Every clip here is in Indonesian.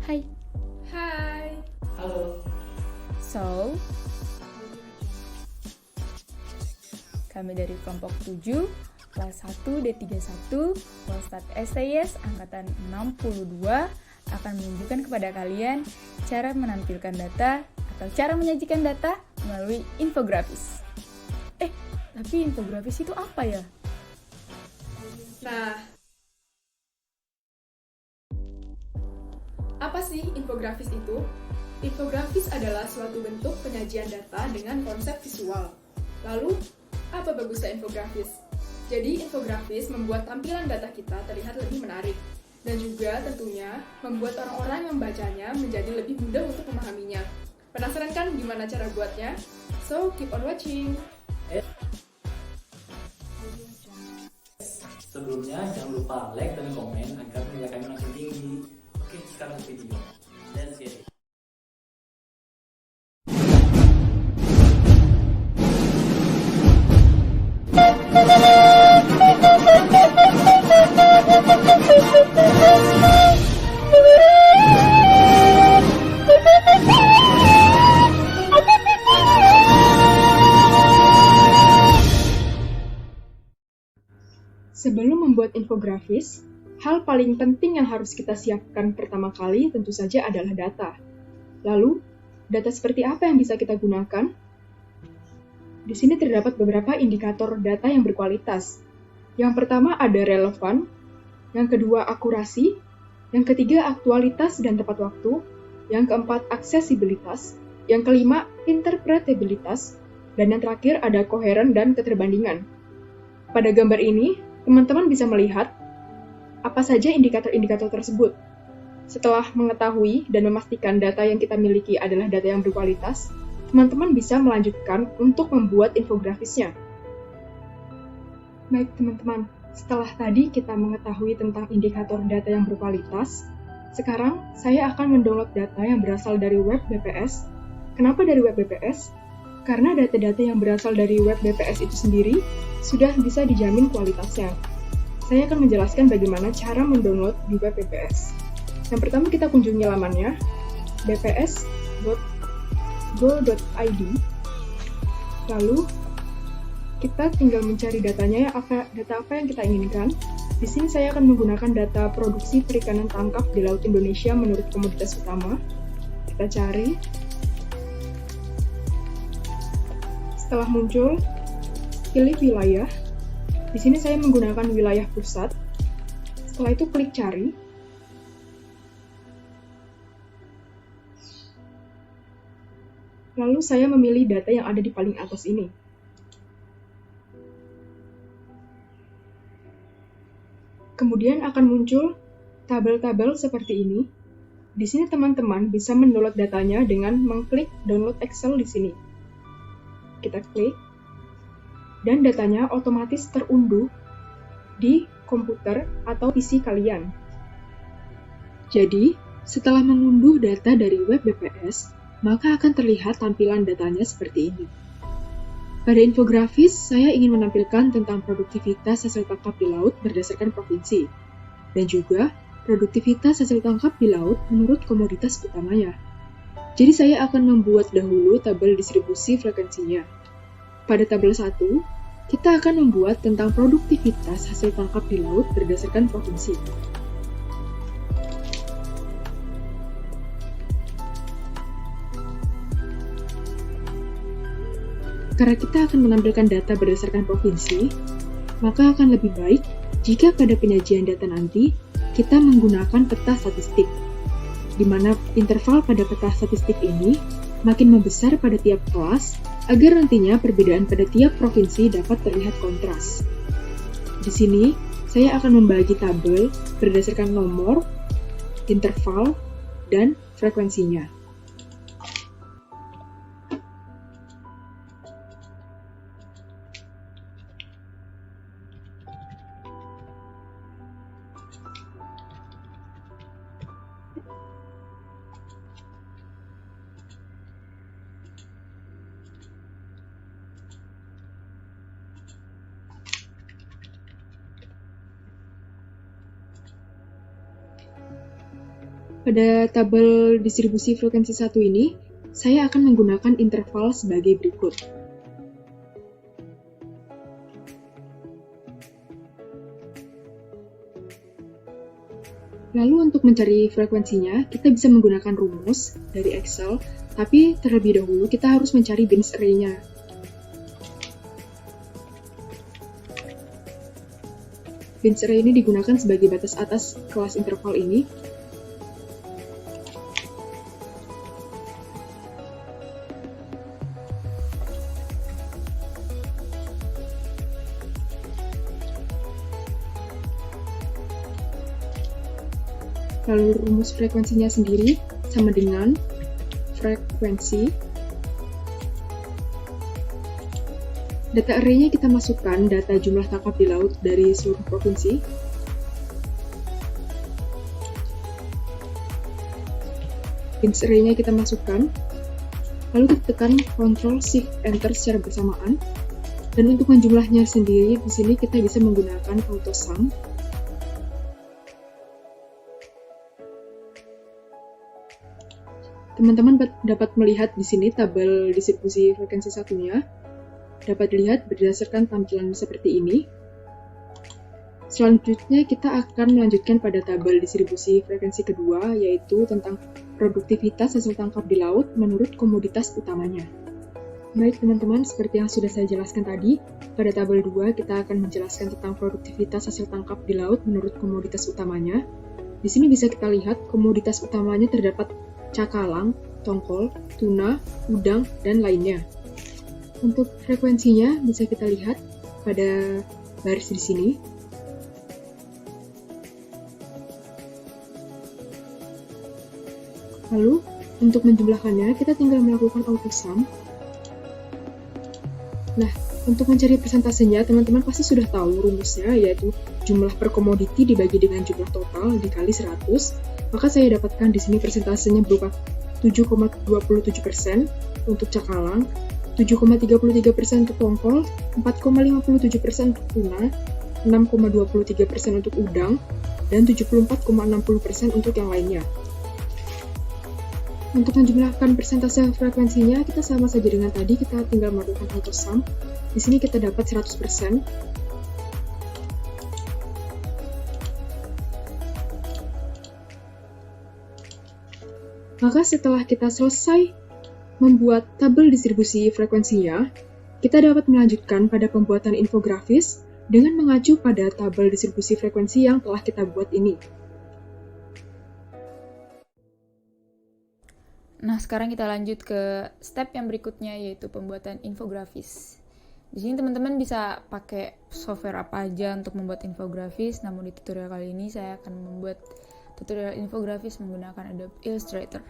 Hai. Hai. Halo. So, kami dari kelompok 7, kelas 1 D31, Polstat STS Angkatan 62 akan menunjukkan kepada kalian cara menampilkan data atau cara menyajikan data melalui infografis. Tapi infografis itu apa ya? Nah, apa sih infografis itu? Infografis adalah suatu bentuk penyajian data dengan konsep visual. Lalu, apa bagusnya infografis? Jadi, infografis membuat tampilan data kita terlihat lebih menarik, dan juga tentunya membuat orang-orang yang membacanya menjadi lebih mudah untuk memahaminya. Penasaran kan gimana cara buatnya? So, keep on watching! Sebelumnya jangan lupa like dan komen agar nilai kami makin tinggi. Oke, sekarang ke video. Let's get it. Sebelum membuat infografis, hal paling penting yang harus kita siapkan pertama kali tentu saja adalah data. Lalu, data seperti apa yang bisa kita gunakan? Di sini terdapat beberapa indikator data yang berkualitas. Yang pertama ada relevan, yang kedua akurasi, yang ketiga aktualitas dan tepat waktu, yang keempat aksesibilitas, yang kelima interpretabilitas, dan yang terakhir ada koheren dan keterbandingan. Pada gambar ini, teman-teman bisa melihat apa saja indikator-indikator tersebut. Setelah mengetahui dan memastikan data yang kita miliki adalah data yang berkualitas, teman-teman bisa melanjutkan untuk membuat infografisnya. Baik teman-teman, setelah tadi kita mengetahui tentang indikator data yang berkualitas, sekarang saya akan mendownload data yang berasal dari web BPS. Kenapa dari web BPS? Karena data-data yang berasal dari web BPS itu sendiri sudah bisa dijamin kualitasnya. Saya akan menjelaskan bagaimana cara mendownload di web BPS. Yang pertama kita kunjungi lamannya bps.go.id. Lalu kita tinggal mencari datanya, data apa yang kita inginkan. Di sini saya akan menggunakan data produksi perikanan tangkap di Laut Indonesia menurut komoditas utama. Kita cari. Setelah muncul, pilih wilayah. Di sini saya menggunakan wilayah pusat. Setelah itu klik cari. Lalu saya memilih data yang ada di paling atas ini. Kemudian akan muncul tabel-tabel seperti ini. Di sini teman-teman bisa mendownload datanya dengan mengklik download Excel di sini. Kita klik, dan datanya otomatis terunduh di komputer atau PC kalian. Jadi, setelah mengunduh data dari web BPS, maka akan terlihat tampilan datanya seperti ini. Pada infografis, saya ingin menampilkan tentang produktivitas hasil tangkap di laut berdasarkan provinsi, dan juga produktivitas hasil tangkap di laut menurut komoditas utamanya. Jadi saya akan membuat dahulu tabel distribusi frekuensinya. Pada tabel 1, kita akan membuat tentang produktivitas hasil tangkap di laut berdasarkan provinsi. Karena kita akan menampilkan data berdasarkan provinsi, maka akan lebih baik jika pada penyajian data nanti kita menggunakan peta statistik, di mana interval pada peta statistik ini makin membesar pada tiap kelas, agar nantinya perbedaan pada tiap provinsi dapat terlihat kontras. Di sini, saya akan membagi tabel berdasarkan nomor, interval, dan frekuensinya. Pada tabel distribusi frekuensi 1 ini, saya akan menggunakan interval sebagai berikut. Lalu untuk mencari frekuensinya, kita bisa menggunakan rumus dari Excel, tapi terlebih dahulu kita harus mencari bins array-nya. Bins array ini digunakan sebagai batas atas kelas interval ini. Lalu rumus frekuensinya sendiri sama dengan frekuensi. Data array-nya kita masukkan data jumlah tangkap di laut dari seluruh provinsi. Bins array-nya kita masukkan. Lalu kita tekan Ctrl Shift Enter secara bersamaan. Dan untuk menjumlahnya sendiri, di sini kita bisa menggunakan AutoSum. Teman-teman dapat melihat di sini tabel distribusi frekuensi satunya. Dapat dilihat berdasarkan tampilan seperti ini. Selanjutnya kita akan melanjutkan pada tabel distribusi frekuensi kedua, yaitu tentang produktivitas hasil tangkap di laut menurut komoditas utamanya. Baik teman-teman, seperti yang sudah saya jelaskan tadi, pada tabel 2 kita akan menjelaskan tentang produktivitas hasil tangkap di laut menurut komoditas utamanya. Di sini bisa kita lihat komoditas utamanya terdapat cakalang, tongkol, tuna, udang, dan lainnya. Untuk frekuensinya bisa kita lihat pada baris di sini. Lalu, untuk menjumlahkannya, kita tinggal melakukan AutoSum. Nah, untuk mencari persentasenya, teman-teman pasti sudah tahu rumusnya, yaitu jumlah per komoditi dibagi dengan jumlah total dikali 100. Maka saya dapatkan di sini persentasenya berupa 7,27% untuk cakalang, 7,33% untuk tongkol, 4,57% untuk tuna, 6,23% untuk udang, dan 74,60% untuk yang lainnya. Untuk menjumlahkan persentase frekuensinya, kita sama saja dengan tadi, kita tinggal melakukan AutoSum. Di sini kita dapat 100%. Maka setelah kita selesai membuat tabel distribusi frekuensinya, kita dapat melanjutkan pada pembuatan infografis dengan mengacu pada tabel distribusi frekuensi yang telah kita buat ini. Nah, sekarang kita lanjut ke step yang berikutnya, yaitu pembuatan infografis. Di sini teman-teman bisa pakai software apa aja untuk membuat infografis, namun di tutorial kali ini saya akan membuat tutorial infografis menggunakan Adobe Illustrator.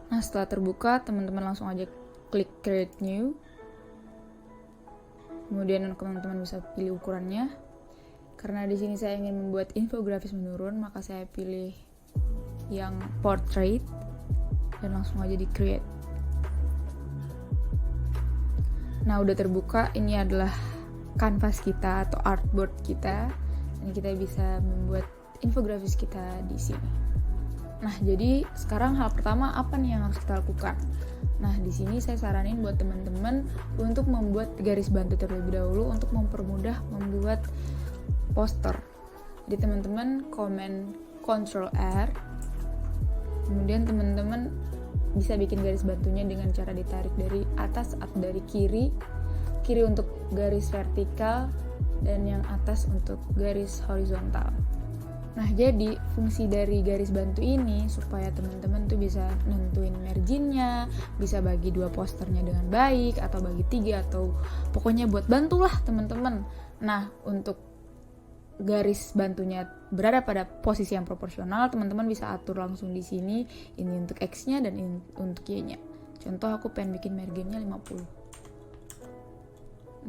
Nah, setelah terbuka, teman-teman langsung aja klik Create New. Kemudian teman-teman bisa pilih ukurannya. Karena di sini saya ingin membuat infografis menurun, maka saya pilih yang portrait dan langsung aja di create. Nah, udah terbuka, ini adalah kanvas kita atau artboard kita, dan kita bisa membuat infografis kita di sini. Nah, jadi sekarang hal pertama apa nih yang harus kita lakukan? Nah, di sini saya saranin buat teman-teman untuk membuat garis bantu terlebih dahulu untuk mempermudah membuat poster. Jadi teman-teman komen Ctrl R, kemudian teman-teman bisa bikin garis bantunya dengan cara ditarik dari atas atau dari kiri untuk garis vertikal dan yang atas untuk garis horizontal. Nah, jadi fungsi dari garis bantu ini supaya teman-teman tuh bisa nentuin marginnya, bisa bagi dua posternya dengan baik, atau bagi 3, atau pokoknya buat bantulah teman-teman. Nah, untuk garis bantunya berada pada posisi yang proporsional, teman-teman bisa atur langsung di sini, ini untuk X-nya dan ini untuk Y-nya. Contoh aku pengen bikin marginnya 50.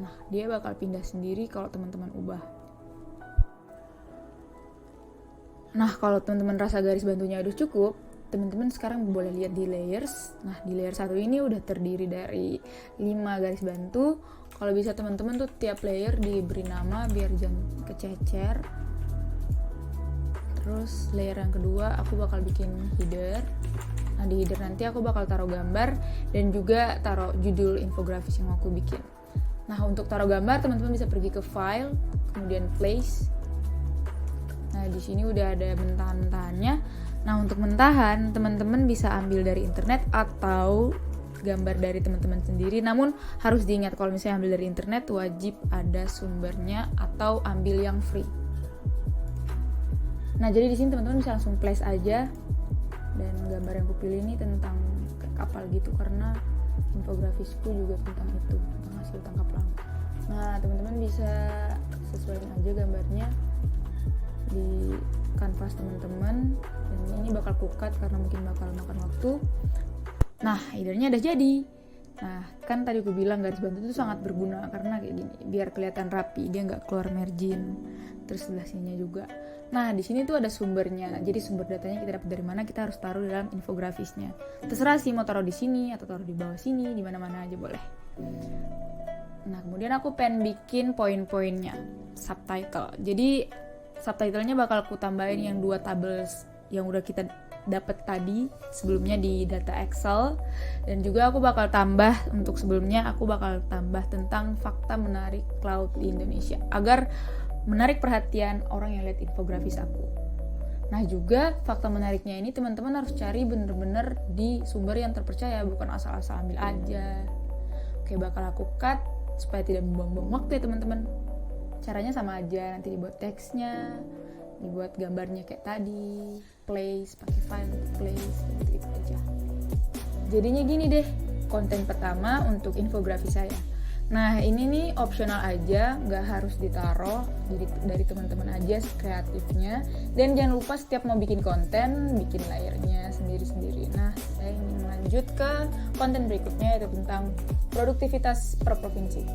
Nah, dia bakal pindah sendiri kalau teman-teman ubah. Nah, kalau teman-teman rasa garis bantunya udah cukup, teman-teman sekarang boleh lihat di layers. Nah, di layer 1 ini udah terdiri dari 5 garis bantu. Kalau bisa teman-teman tuh tiap layer diberi nama biar jangan kececer. Terus layer yang kedua aku bakal bikin header. Nah di header nanti aku bakal taruh gambar dan juga taruh judul infografis yang aku bikin. Nah untuk taruh gambar teman-teman bisa pergi ke file, kemudian place. Nah di sini udah ada mentahan-mentahannya. Nah untuk mentahan teman-teman bisa ambil dari internet atau gambar dari teman-teman sendiri. Namun harus diingat kalau misalnya ambil dari internet wajib ada sumbernya atau ambil yang free. Nah jadi di sini teman-teman bisa langsung place aja. Dan gambar yang aku pilih ini tentang kapal gitu karena infografisku juga tentang itu, tentang hasil tangkap laut. Nah teman-teman bisa sesuaikan aja gambarnya di kanvas teman-teman, dan ini bakal kukat karena mungkin bakal makan waktu. Nah headernya udah jadi. Nah kan tadi aku bilang garis bantu itu sangat berguna karena kayak gini, biar kelihatan rapi, dia nggak keluar margin, terus sebelah sininya juga. Nah di sini tuh ada sumbernya, jadi sumber datanya kita dapat dari mana, kita harus taruh dalam infografisnya. Terserah sih mau taruh di sini atau taruh di bawah sini, di mana-mana aja boleh. Nah kemudian aku pengen bikin poin-poinnya, subtitle. Jadi subtitlenya bakal aku tambahin yang 2 tabel yang udah kita dapat tadi sebelumnya di data Excel, dan juga aku bakal tambah untuk sebelumnya aku bakal tambah tentang fakta menarik laut di Indonesia agar menarik perhatian orang yang lihat infografis aku. Nah juga fakta menariknya ini teman-teman harus cari bener-bener di sumber yang terpercaya, bukan asal-asal ambil aja. Oke, bakal aku cut supaya tidak membuang-buang waktu ya teman-teman. Caranya sama aja, nanti dibuat teksnya, dibuat gambarnya kayak tadi, place, pakai file place, gitu aja. Jadinya gini deh, konten pertama untuk infografis saya. Nah ini nih opsional aja, nggak harus ditaruh, jadi dari teman-teman aja kreatifnya. Dan jangan lupa setiap mau bikin konten, bikin layernya sendiri-sendiri. Nah saya ingin lanjut ke konten berikutnya, yaitu tentang produktivitas per provinsi.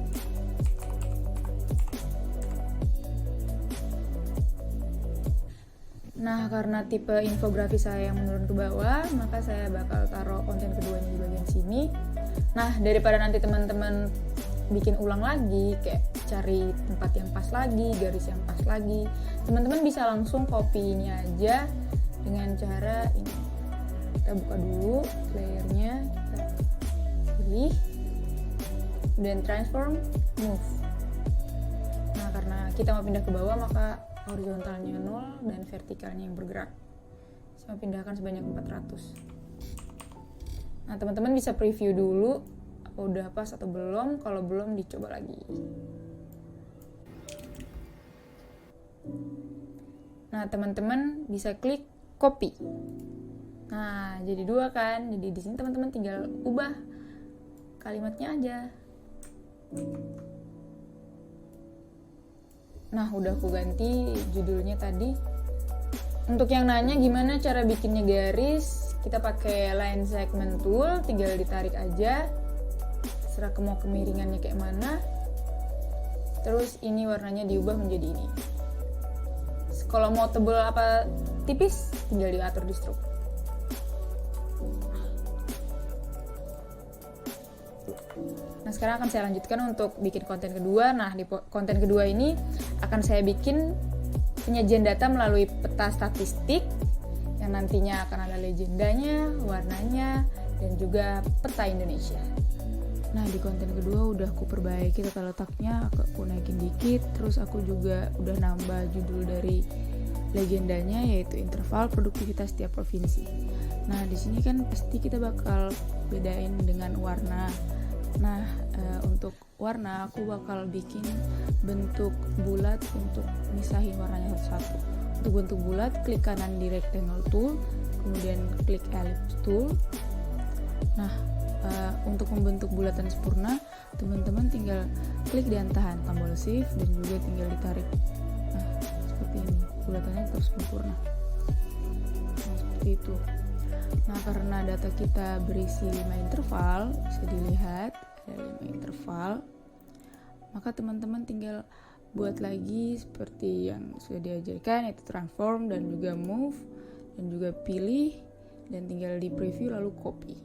Nah karena tipe infografis saya yang menurun ke bawah, maka saya bakal taruh konten keduanya di bagian sini. Nah daripada nanti teman-teman bikin ulang lagi, kayak cari tempat yang pas lagi, garis yang pas lagi, teman-teman bisa langsung copy ini aja dengan cara ini. Kita buka dulu layernya, kita pilih, dan transform, move. Nah karena kita mau pindah ke bawah, maka horizontalnya 0 dan vertikalnya yang bergerak. Saya pindahkan sebanyak 400. Nah teman-teman bisa preview dulu udah pas atau belum, kalau belum dicoba lagi. Nah teman-teman bisa klik copy. Nah jadi 2 kan, jadi di sini teman-teman tinggal ubah kalimatnya aja. Nah udah aku ganti judulnya tadi. Untuk yang nanya gimana cara bikinnya garis, kita pakai line segment tool, tinggal ditarik aja. Serah mau kemiringannya kayak mana. Terus ini warnanya diubah menjadi ini. Kalau mau tebel apa tipis, tinggal diatur di stroke. Nah sekarang akan saya lanjutkan untuk bikin konten kedua. Nah di konten kedua ini akan saya bikin penyajian data melalui peta statistik yang nantinya akan ada legendanya, warnanya, dan juga peta Indonesia. Nah di konten kedua udah aku perbaiki tata letaknya, aku naikin dikit, terus aku juga udah nambah judul dari legendanya, yaitu interval produktivitas tiap provinsi. Nah di sini kan pasti kita bakal bedain dengan warna. Nah untuk warna aku bakal bikin bentuk bulat untuk misahin warnanya satu-satu. Untuk bentuk bulat, klik kanan di rectangle tool, kemudian klik ellipse tool. Nah untuk membentuk bulatan sempurna, teman-teman tinggal klik dan tahan tombol shift dan juga tinggal ditarik. Nah seperti ini, bulatannya terus sempurna. Nah seperti itu. Nah karena data kita berisi 5 interval, bisa dilihat ada 5 interval, maka teman-teman tinggal buat lagi seperti yang sudah diajarkan, yaitu transform dan juga move, dan juga pilih, dan tinggal di preview lalu copy.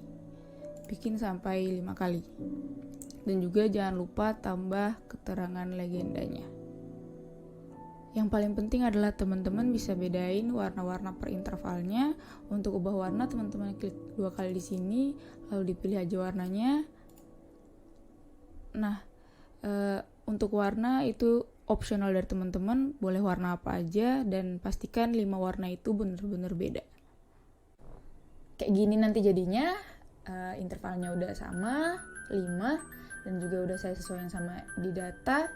Bikin sampai 5 kali. Dan juga jangan lupa tambah keterangan legendanya. Yang paling penting adalah teman-teman bisa bedain warna-warna per intervalnya. Untuk ubah warna, teman-teman klik 2 kali di sini, lalu dipilih aja warnanya. Nah, untuk warna itu opsional dari teman-teman, boleh warna apa aja, dan pastikan 5 warna itu benar-benar beda. Kayak gini nanti jadinya, intervalnya udah sama, 5, dan juga udah saya sesuaikan sama di data,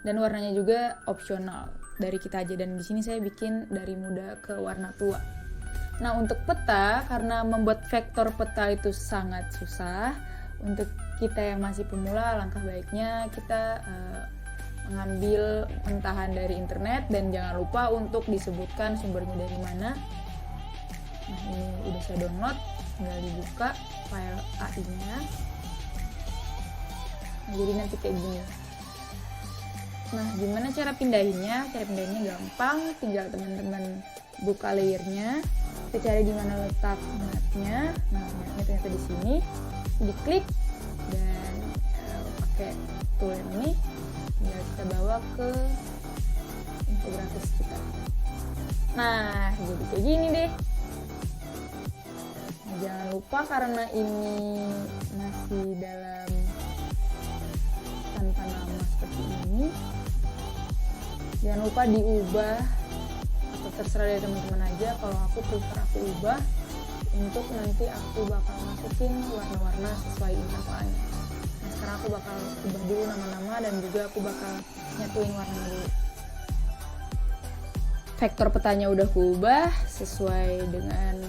dan warnanya juga opsional dari kita aja, dan di sini saya bikin dari muda ke warna tua. Nah, untuk peta, karena membuat vektor peta itu sangat susah, untuk kita yang masih pemula, langkah baiknya kita mengambil mentahan dari internet, dan jangan lupa untuk disebutkan sumbernya dari mana. Nah, ini udah saya download, tinggal dibuka file AI-nya. Nah, jadi nanti kayak gini. Nah, gimana cara pindahinnya? Cara pindahinnya gampang, tinggal teman-teman buka layernya, kita cari di mana letak mapnya. Nah, mapnya ternyata di sini, diklik dan pakai tool yang ini, tinggal kita bawa ke infografis kita. Nah, jadi kayak gini deh. Nah, jangan lupa karena ini masih dalam tanpa nama seperti ini, jangan lupa diubah, atau terserah dari teman-teman aja. Kalau aku prefer aku ubah, untuk nanti aku bakal masukin warna-warna sesuai intervalnya. Nah, sekarang aku bakal ubah dulu nama-nama, dan juga aku bakal nyatuin warna dulu. Vektor petanya udah aku ubah sesuai dengan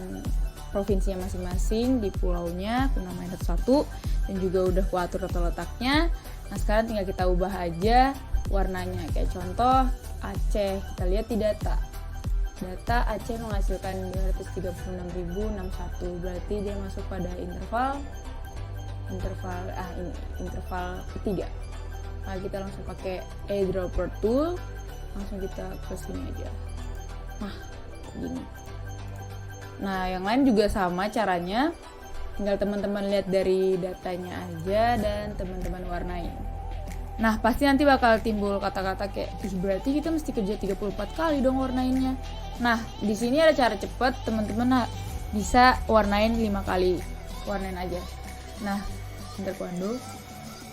provinsinya masing-masing, di pulaunya aku namain satu-satu, dan juga udah aku atur letaknya. Nah, sekarang tinggal kita ubah aja warnanya. Kayak contoh Aceh, kita lihat di data Aceh menghasilkan 236.061, berarti dia masuk pada interval ketiga. Nah, kita langsung pakai eyedropper tool, langsung kita ke sini aja. Nah, gini. Nah, yang lain juga sama caranya, tinggal teman-teman lihat dari datanya aja dan teman-teman warnain. Nah, pasti nanti bakal timbul kata-kata kayak, berarti kita mesti kerja 34 kali dong warnainnya. Nah, di sini ada cara cepet, teman-teman bisa warnain 5 kali. Warnain aja. Nah, bentar Kuando.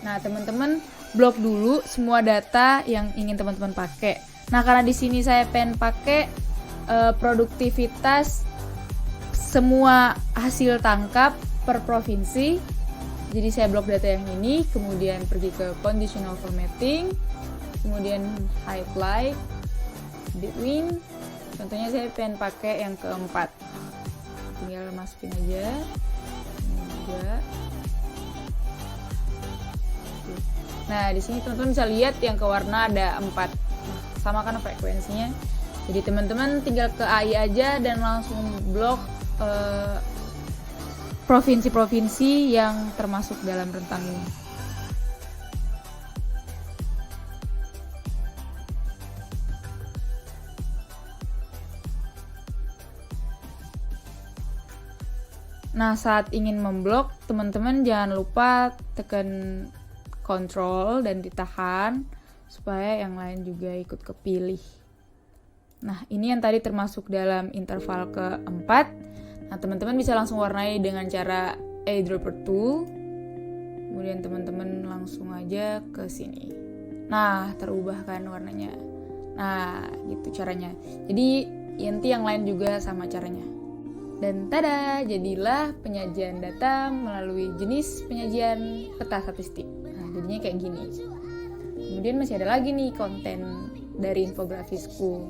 Nah, teman-teman blok dulu semua data yang ingin teman-teman pakai. Nah, karena di sini saya pengen pakai produktivitas semua hasil tangkap per provinsi, jadi saya blok data yang ini, kemudian pergi ke conditional formatting, kemudian highlight, between. Contohnya saya pengen pakai yang keempat, tinggal masukin aja ini juga. Nah, di sini teman-teman bisa lihat yang ke warna ada 4. Nah, samakan frekuensinya. Jadi teman-teman tinggal ke AI aja dan langsung blok provinsi-provinsi yang termasuk dalam rentang ini. Nah, saat ingin memblok, teman-teman jangan lupa tekan Ctrl dan ditahan supaya yang lain juga ikut kepilih. Nah, ini yang tadi termasuk dalam interval keempat. Nah, teman-teman bisa langsung warnai dengan cara eyedropper tool. Kemudian teman-teman langsung aja ke sini. Nah, terubah kan warnanya. Nah, gitu caranya. Jadi, nanti yang lain juga sama caranya. Dan tada, jadilah penyajian data melalui jenis penyajian peta statistik. Nah, jadinya kayak gini. Kemudian masih ada lagi nih konten dari infografisku.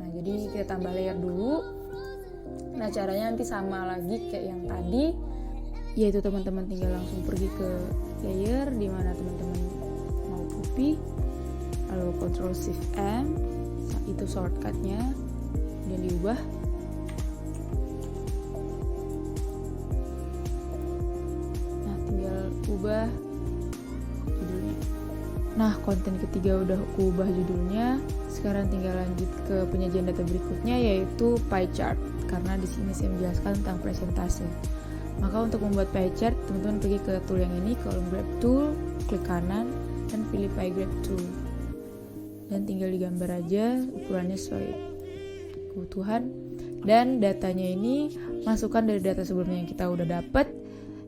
Nah, jadi kita tambah layer dulu. Nah, caranya nanti sama lagi kayak yang tadi, yaitu teman-teman tinggal langsung pergi ke layer di mana teman-teman mau copy, lalu Ctrl Shift M, nah, itu shortcutnya, dan diubah. Nah, tinggal ubah judulnya. Nah, konten ketiga udah aku ubah judulnya. Sekarang tinggal lanjut ke penyajian data berikutnya, yaitu pie chart. Karena di sini saya menjelaskan tentang presentase. Maka untuk membuat pie chart, teman-teman pergi ke tool yang ini, column grab tool, klik kanan, dan pilih pie graph tool. dan tinggal digambar aja ukurannya sesuai kebutuhan. Dan datanya ini masukkan dari data sebelumnya yang kita udah dapat,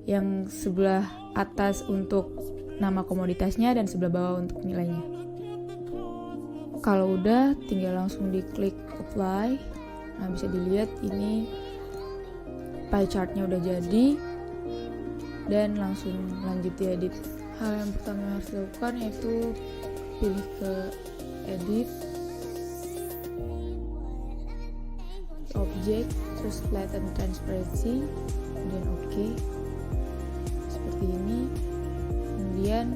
yang sebelah atas untuk nama komoditasnya dan sebelah bawah untuk nilainya. Kalau udah, tinggal langsung diklik apply. Nah, bisa dilihat ini pie chartnya udah jadi, dan langsung lanjut diedit. Hal yang pertama yang harus dilakukan yaitu pilih ke edit, object, terus flatten transparency, kemudian OK seperti ini. Kemudian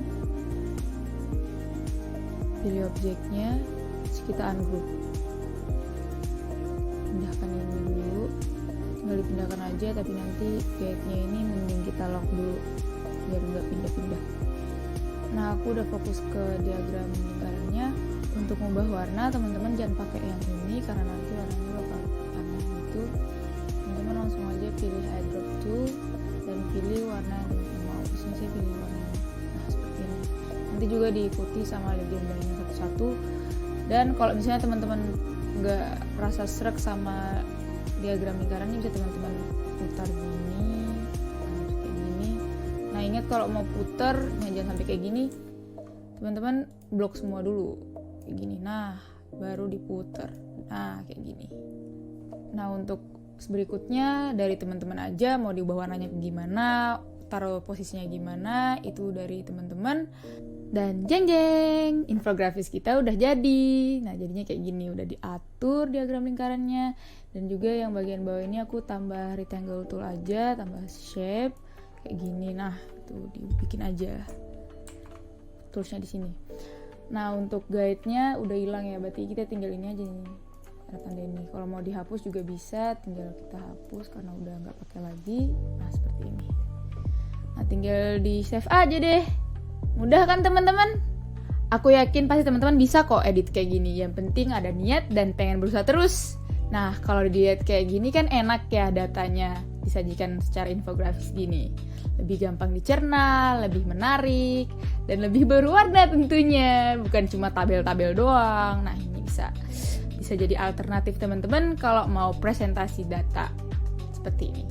pilih objeknya, terus kita ungroup, pindahkan ini dulu, tinggal dipindahkan aja, tapi nanti guide-nya ini mending kita lock dulu biar nggak pindah-pindah. Nah, aku udah fokus ke diagram lingkarannya. Untuk mengubah warna, teman-teman jangan pakai yang ini karena nanti warnanya bakal aneh gitu. Teman-teman langsung aja pilih eyedrop tool dan pilih warna yang teman-teman mau. Disini saya pilih warna ini. Nah, seperti ini. Nanti juga diikuti sama legendanya satu-satu. Dan kalau misalnya teman-teman nggak merasa srek sama diagram lingkaran ini, bisa teman-teman putar gini, kayak gini. Nah, ingat kalau mau putar, jangan sampai kayak gini. Teman-teman blok semua dulu, kayak gini. Nah, baru diputar. Nah, kayak gini. Nah, untuk berikutnya dari teman-teman aja, mau diubah warnanya gimana, taruh posisinya gimana, itu dari teman-teman. Dan jeng jeng, infografis kita udah jadi. Nah, jadinya kayak gini, udah diatur diagram lingkarannya. Dan juga yang bagian bawah ini aku tambah rectangle tool aja, tambah shape kayak gini. Nah, itu dibikin aja toolsnya di sini. Nah, untuk guide-nya udah hilang ya, berarti kita tinggal ini aja nih, ada tanda ini. Kalau mau dihapus juga bisa, tinggal kita hapus karena udah nggak pakai lagi. Nah, seperti ini. Nah, tinggal di save aja deh. Mudah kan teman-teman? Aku yakin pasti teman-teman bisa kok edit kayak gini. Yang penting ada niat dan pengen berusaha terus. Nah, kalau dilihat kayak gini kan enak ya datanya disajikan secara infografis gini. Lebih gampang dicerna, lebih menarik, dan lebih berwarna tentunya. Bukan cuma tabel-tabel doang. Nah, ini bisa jadi alternatif teman-teman kalau mau presentasi data seperti ini.